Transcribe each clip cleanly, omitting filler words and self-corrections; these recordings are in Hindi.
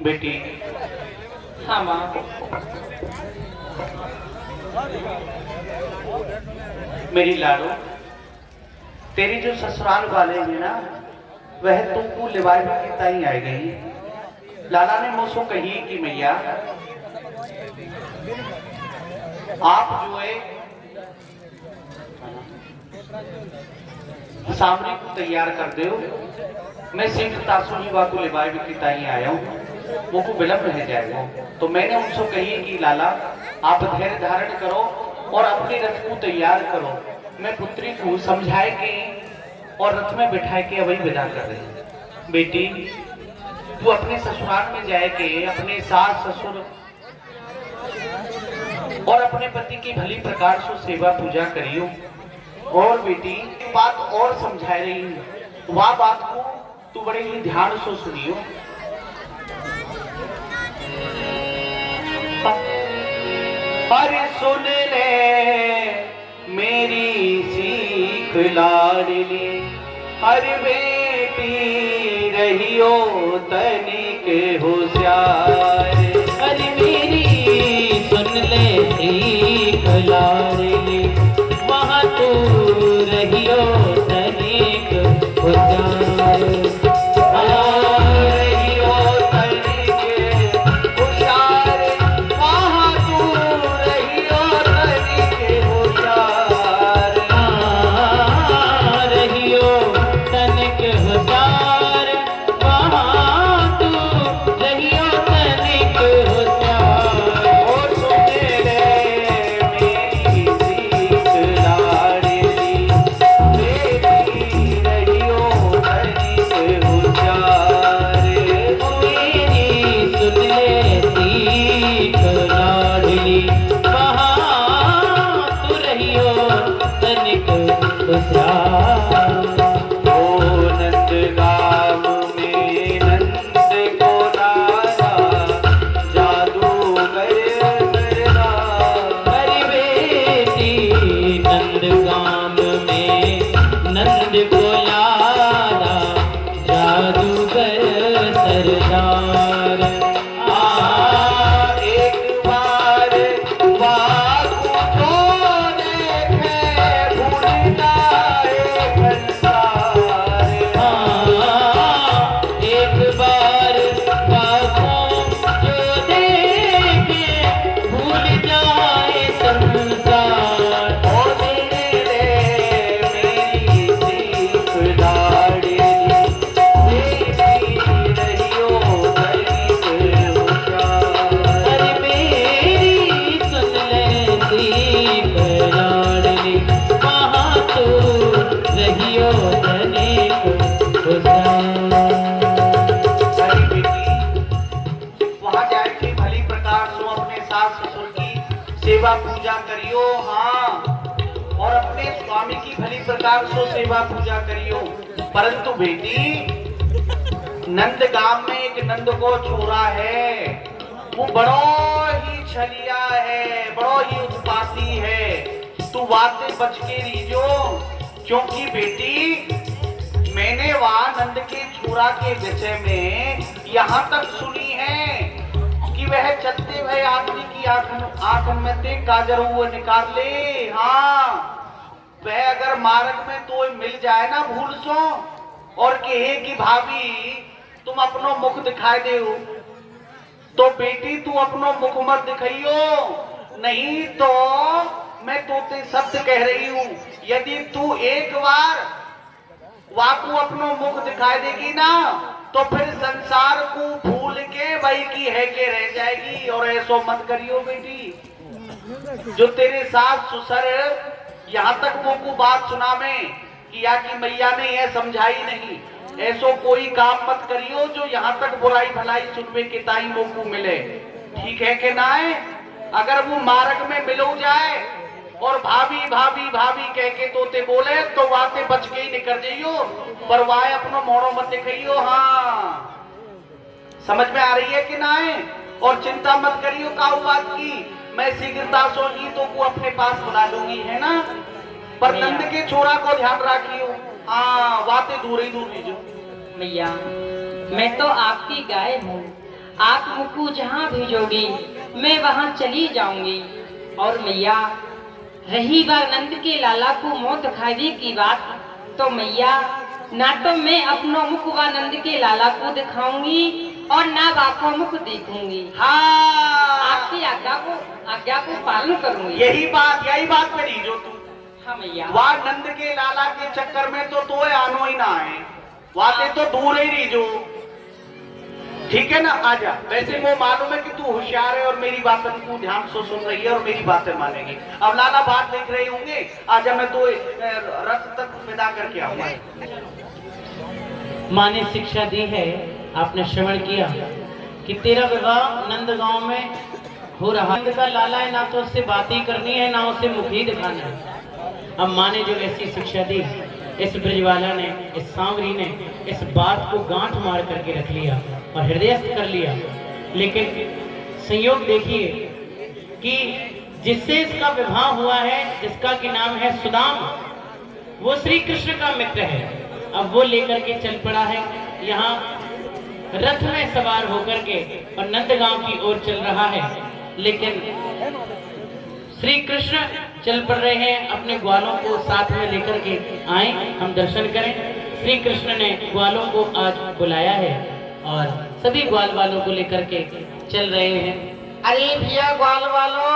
बेटी। हाँ माँ। मेरी लाडो, तेरी जो ससुराल वाले हैं ना, वह तुमको लिवाई की ताई आई गई। लाला ने मुझसे कही कि मैया आप जो है सामने को तैयार कर दो। मैं सिंह तासुनी को लिवाई की ताई आया हूँ, वो को विलंब रह जाएगा। तो मैंने उनसे कही कि लाला आप धैर्य धारण करो और अपने रथ को तैयार करो। मैं पुत्री को समझाए के और रथ में बिठाए के वही विदा कर रही। बेटी तू अपने ससुराल में जाए के अपने सास ससुर और अपने पति की भली प्रकार से सेवा पूजा करियो। और बेटी बात और समझा रही हूँ, वह बात को तू बड़े ही ध्यान से सुनियो। अरे सुन ले मेरी सीख लाडली, हर बेटी रहियो तनिक होशियार। अरे मेरी सुन ले सीख लाडली, वहाँ तू रहियो तनिक होशियार। सेवा पूजा करियो। हाँ, और अपने स्वामी की भली प्रकार से सेवा पूजा करियो। परंतु बेटी नंद गांव में एक नंद को छोरा है, वो बड़ो ही छलिया है, बड़ो ही उत्पाती है। तू बातें बच के रहियो, क्योंकि बेटी मैंने वहां नंद के छोरा के विषय में यहाँ तक सुनी है कि वह चलते हुए आदमी की आंख में से काजर हुए निकाल ले। हाँ, वह अगर मार्ग में तो मिल जाए ना भूल सो और कहे कि भाभी तुम अपनो मुख दिखाई दे, तो बेटी तू अपनो मुख मत दिखाइयो, नहीं तो मैं तोते शब्द कह रही हूं। यदि तू एक बार वाकू अपनो मुख दिखाई देगी ना, तो फिर संसार को भूल के वही की है के रह जाएगी। और ऐसो मत करियो बेटी, जो तेरे सास ससुर यहाँ तक वो को बात सुना में किया कि मैया ने यह समझाई नहीं, ऐसो कोई काम मत करियो जो यहाँ तक बुराई भलाई सुनवे के ताई मोकू मिले। ठीक है कि ना है? अगर वो मार्ग में मिलो जाए और भाभी भाभी भाभी कह के तोते बोले तो वाते बच के ही निकल जाइयो, पर वाय अपनो मोड़ो मत दिखाइयो। हाँ, समझ में आ रही है कि ना है? और चिंता मत करियो काऊ बात की, मैं शीघ्रता सोगी तो को अपने पास बुला लूंगी, है ना? पर नंद के छोरा को ध्यान रखियो। हाँ, बातें दूर ही दूर लीजियो। मैया, मैं तो आपकी गाय हूँ, आप मुझको जहाँ भेजोगी मैं वहाँ चली जाऊंगी। और मैया, रही बात नंद के लाला को मौत खाने की बात, तो मैया ना तो मैं अपनो मुख व नंद के लाला को दिखाऊंगी और ना बापो मुख देखूंगी। हाँ, आपकी आज्ञा को पालन करूंगी। यही बात पे नहीं जो तू। हाँ मैया, वह नंद के लाला के चक्कर में तो आनो ही ना है, वाते तो दूर ही रही जो। ठीक है ना, आजा। वैसे वो मालूम है कि तू होशियार है और मेरी बातों को ध्यान से सुन रही है और मेरी बातें मानेगी। अब लाला बात देख रहे होंगे, आजा मैं तो रथ तक विदा करके आऊंगा। माँ ने शिक्षा दी है, आपने श्रवण किया कि तेरा विवाह नंद गांव में हो रहा। नंद का लाला है, ना तो उससे बात ही करनी है ना उसे मुख ही दिखाना है। अब माँ ने जो ऐसी शिक्षा दी, इस ब्रजवाला ने, इस सांवरी ने इस बात को गांठ मार करके रख लिया और हृदयस्थ कर लिया। लेकिन संयोग देखिए कि जिससे इसका विवाह हुआ है, जिसका कि नाम है सुदाम, वो श्री कृष्ण का मित्र है। अब वो लेकर के चल पड़ा है यहाँ रथ में सवार होकर के और नंदगांव की ओर चल रहा है। लेकिन श्री कृष्ण चल पड़ रहे हैं, अपने ग्वालों को साथ में लेकर के आए, हम दर्शन करें। श्री कृष्ण ने ग्वालों को आज बुलाया है और सभी ग्वाल वालों को लेकर के चल रहे हैं। अरे भैया ग्वाल वालों,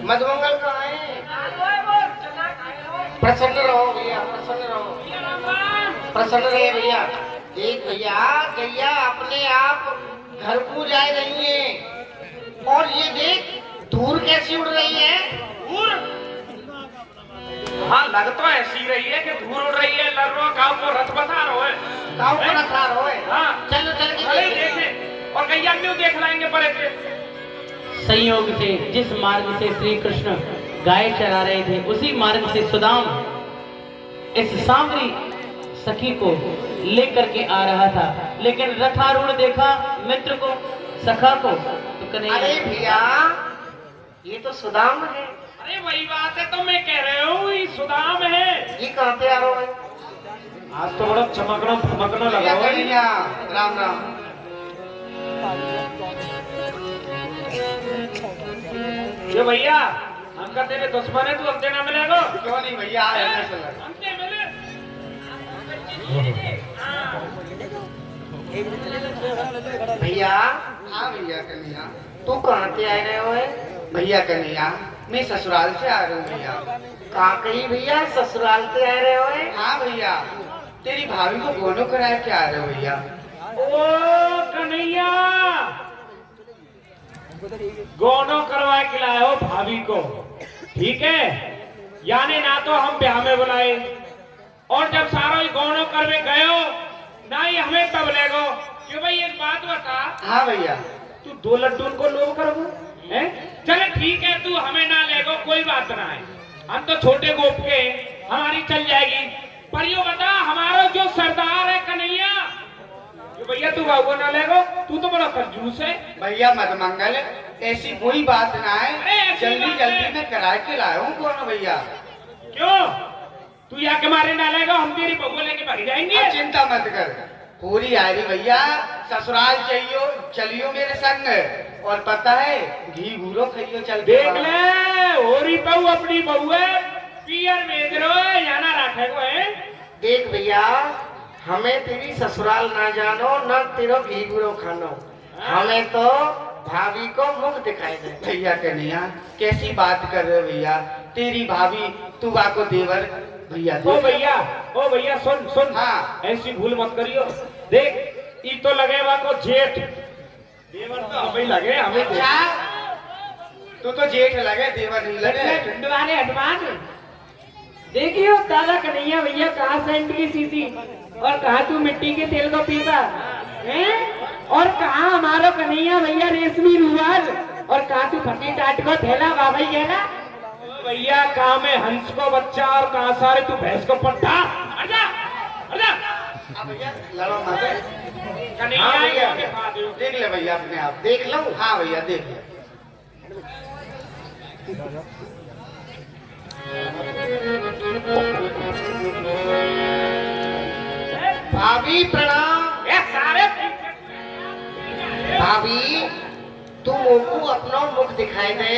मधुमंगल कहाँ है? प्रसन्न रहो भैया, प्रसन्न रहो, प्रसन्न रहे भैया। देख भैया, गैया अपने आप घर को जा रही है और ये देख धूल कैसी उड़ रही है। धूल? हाँ, लग तो ऐसी रही है कि धूल उड़ रही है। लर्रो गाँव को रथ बता रहो है, गाँव को रथ ला रहो है। हाँ, चलो चल के देखें और गैया क्यों देख लाएंगे बड़े से। संयोग से जिस मार्ग से श्री कृष्ण गाय चरा रहे थे, उसी मार्ग से सुदाम इस सांवरी सखी को लेकर के आ रहा था। लेकिन रथारूढ़ देखा मित्र को, सखा को, तो कन्हैया, अरे भैया ये तो सुदाम है। अरे वही बात है, तो मैं कह रहा हूँ ये सुदाम है। ये कहाँ पे आ रहा है? आज तो बड़ा चमकना फमकना लगा हुआ है। भैया राम राम। ये भैया हमका तेरे दुश्मन है, तू हमसे ना मिलेगा। क्यों नहीं भैया, हमसे मिले। भैया। हाँ भैया कन्हैया, तू कहाँ से आ रहे हो है? भैया कन्हैया, मैं ससुराल से आ रहा हूँ भैया। कहाँ कहीं भैया ससुराल से आ रहे हो है? हाँ भैया, तेरी भाभी को गोनो कराए के आ रहे हो भैया। ओ कन्हैया, गोनो करवा के लाए हो भाभी को, ठीक है? यानी ना तो हम ब्याह में बुलाए और जब सारा गोनो करवे गए हो ना ही हमें तब ले गो। क्यों भाई, एक बात बता। हाँ भैया। तू 2 लड्डू को लोग करोगे हैं? चले ठीक है, तू हमें ना ले गो, कोई बात ना है, हम तो छोटे गोप के, हमारी चल जाएगी। पर यो बता, हमारा जो सरदार है कन्हैया, भैया तू बाबू ना ले गो, तू तो बड़ा कंजूस है। भैया मधुमंगल, ऐसी कोई बात ना है, जल्दी जल्दी में करा के लाया हूँ गोनो भैया। क्यों? तू यहाँ के मारे ना लेगा, हम तेरी बबुआ लेके भाग जाएंगे। चिंता मत कर, पूरी आ रही भैया, ससुराल चाहिए चलियो मेरे संग। और पता है घी घूरो खाइयो चल। देख ले, होरी पाऊ अपनी बबुआ पियर मेजरो जाना रखे को है। देख भैया, हमें तेरी ससुराल ना जानो न तेरो घी घूरो खानो, हमें तो भाभी को मुख दिखाई दे। भैया कन्हैया कैसी बात कर रहे हो भैया, तेरी भाभी तू को देवर भैया ओ भैया सुन सुन। हाँ। ऐसी भूल मत करियो। देख ई तो लगेगा को जेठ देवर तो हमें लगे हमें अच्छा तू तो जेठ लगे देवर नहीं लगे। ढूंढवाने हटवान देखियो दादा कन्हैया भैया कहाँ सेंट की सीसी और कहाँ तू मिट्टी के तेल को पीता है और कहाँ हमारो कन्हैया भैया रेशमी रुमाल और कहाँ तू फटी टाट को थैला बाबा कहना। भैया कहाँ में हंस को बच्चा और कहाँ सारे तू भैंस को पट्टा। आजा आजा अब भैया लड़ो मत। कन्हैया हाँ भैया के पास। देख ले भैया अपने आप देख लो। हाँ भैया देख ले। भाभी प्रणाम। ये सारे भाभी तू मोकू अपनो मुख दिखाई दे।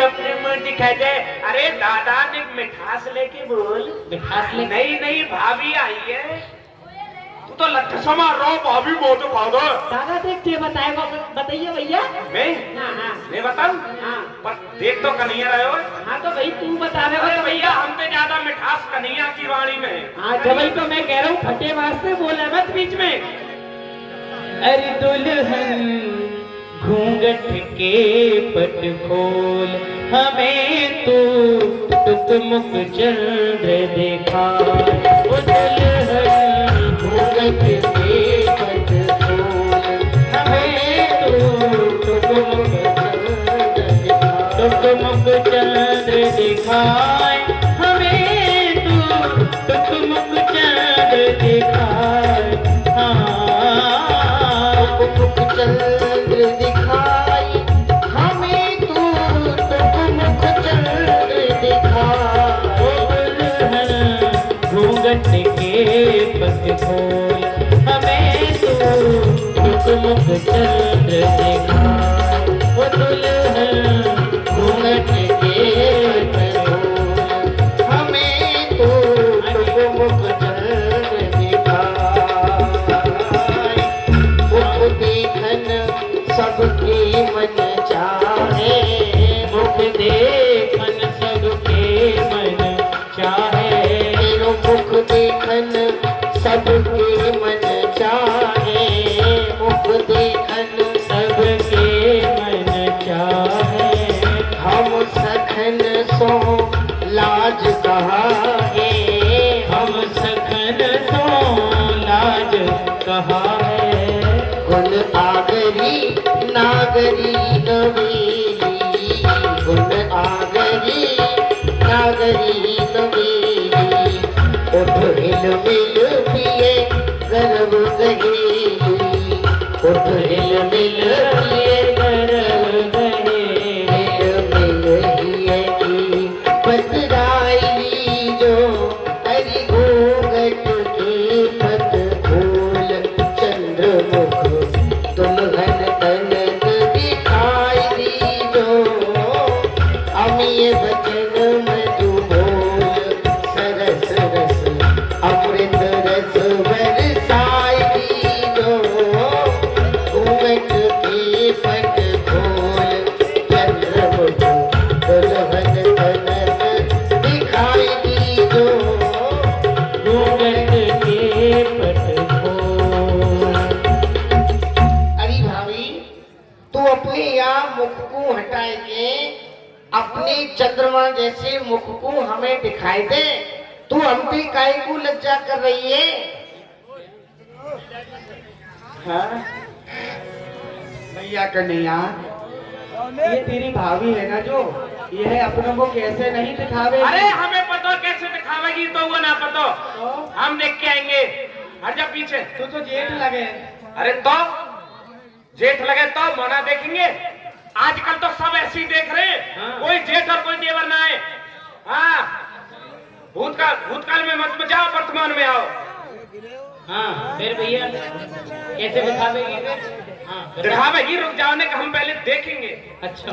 अपने मुंह दिखाई दे। अरे दादा ने मिठास लेके बोल। मिठास ले नहीं नहीं भाभी आई है। तू तो लट्ठ समा रो भाभी बहुत खा दो। दादा देख के बताइए भैया। मैं हाँ मैं बताऊं। हाँ पर देख तो कन्हैया रहे हो। हाँ तो भाई तू बता रहे अरे हो भैया हम पे ज्यादा मिठास कन्हैया की वाणी में है। हाँ जब वही तो मैं कह रहा हूँ फटे वास्ते बोले मत बीच में। अरे दुल्हन घूंघट के पट खोल हमें तो टुकमुक चंद्र देखा। ओ दुल्हन घूंघट के पट खोल हमें तो टुकमुक चंद्र दिखाए हमें तो टुकमुक चंद्र दिखाए। मुख चंद्र दिखाई हमें तू मुख चंद्र दिखाई। घूंघट के पट खोल हमें तो मुख चंद्र दिखाए। ओ दुल्हन घूंघट के पट खोल हमें तू मुख चंद्र दिखाई। मुख देखन सबके मन चाहे। मुख देखन सबके मन चाहे। तेरो मुख देखन सबके मन चाहे। मुख देखन सबके मन चाहे। हम सखन सो लाज कहाहे। हम सखन सो लाज कहा है। गुण आगरी नागरी नवेली। गुण आगरी नागरी नवेली। उठ हिल मिल पिए गर्व गहेली। उठ हिल मिल पिए गर्व गहे। हिल मिल हिए की बतराई जो हरि घूंघट के पट खोल चंद्रमुख दुल्हन तनक दिखाई दी जो। अमीय बचन मधु बोल सरस रस अमृत रस बरसाई दी जो। घूंघट के पट खोल चंद्रमुख दुल्हन तनक दिखाई दी जो। घूंघट के पट खोल। अरे भाभी तू अपने यहाँ मुख को हटाए के अपने चंद्रमा जैसे मुख को हमें दिखाई दे। तू हम पे काहे को लज्जा कर रही है। हाँ भैया कन्हैया ये तेरी भाभी है ना जो यह अपनों को कैसे नहीं दिखावे। अरे हमें पता कैसे दिखावेगी तो वो ना पता। हम देख के आएंगे। हट जा पीछे। तू तो जेठ लगे। अरे तो जेठ लगे तो मना देखेंगे। आजकल तो सब ऐसे ही देख रहे हैं। हाँ। कोई जेठ और कोई देवर ना आए। हाँ भूतकाल में मत जाओ वर्तमान में आओ। हाँ फिर भैया कैसे दिखावेगी फिर? हाँ बता। दिखावेगी रुक जाने का हम पहले देखेंगे। अच्छा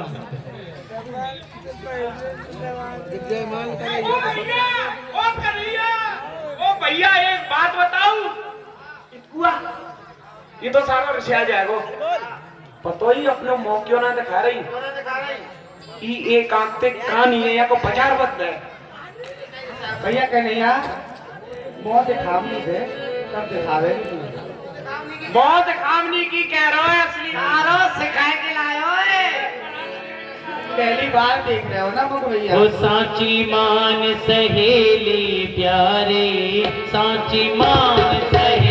ओ भैया एक बात बताऊं। ये तो सारा रिश्ता जाएगा। पतो ही अपने मुंह क्यों ना दिखा रही क्यों दिखा रही? ई एक आंख ते कहानी है या को बाजार बद है। भैया कन्हैया बहुत दिखावनी थे, तब दिखावे बहुत खामनी की कह रहा है असली आरो सिखाए के लायो है। पहली बार देख रहे हो ना मुख भैया? वो सांची मान सहेली प्यारे, सांची मान सहेली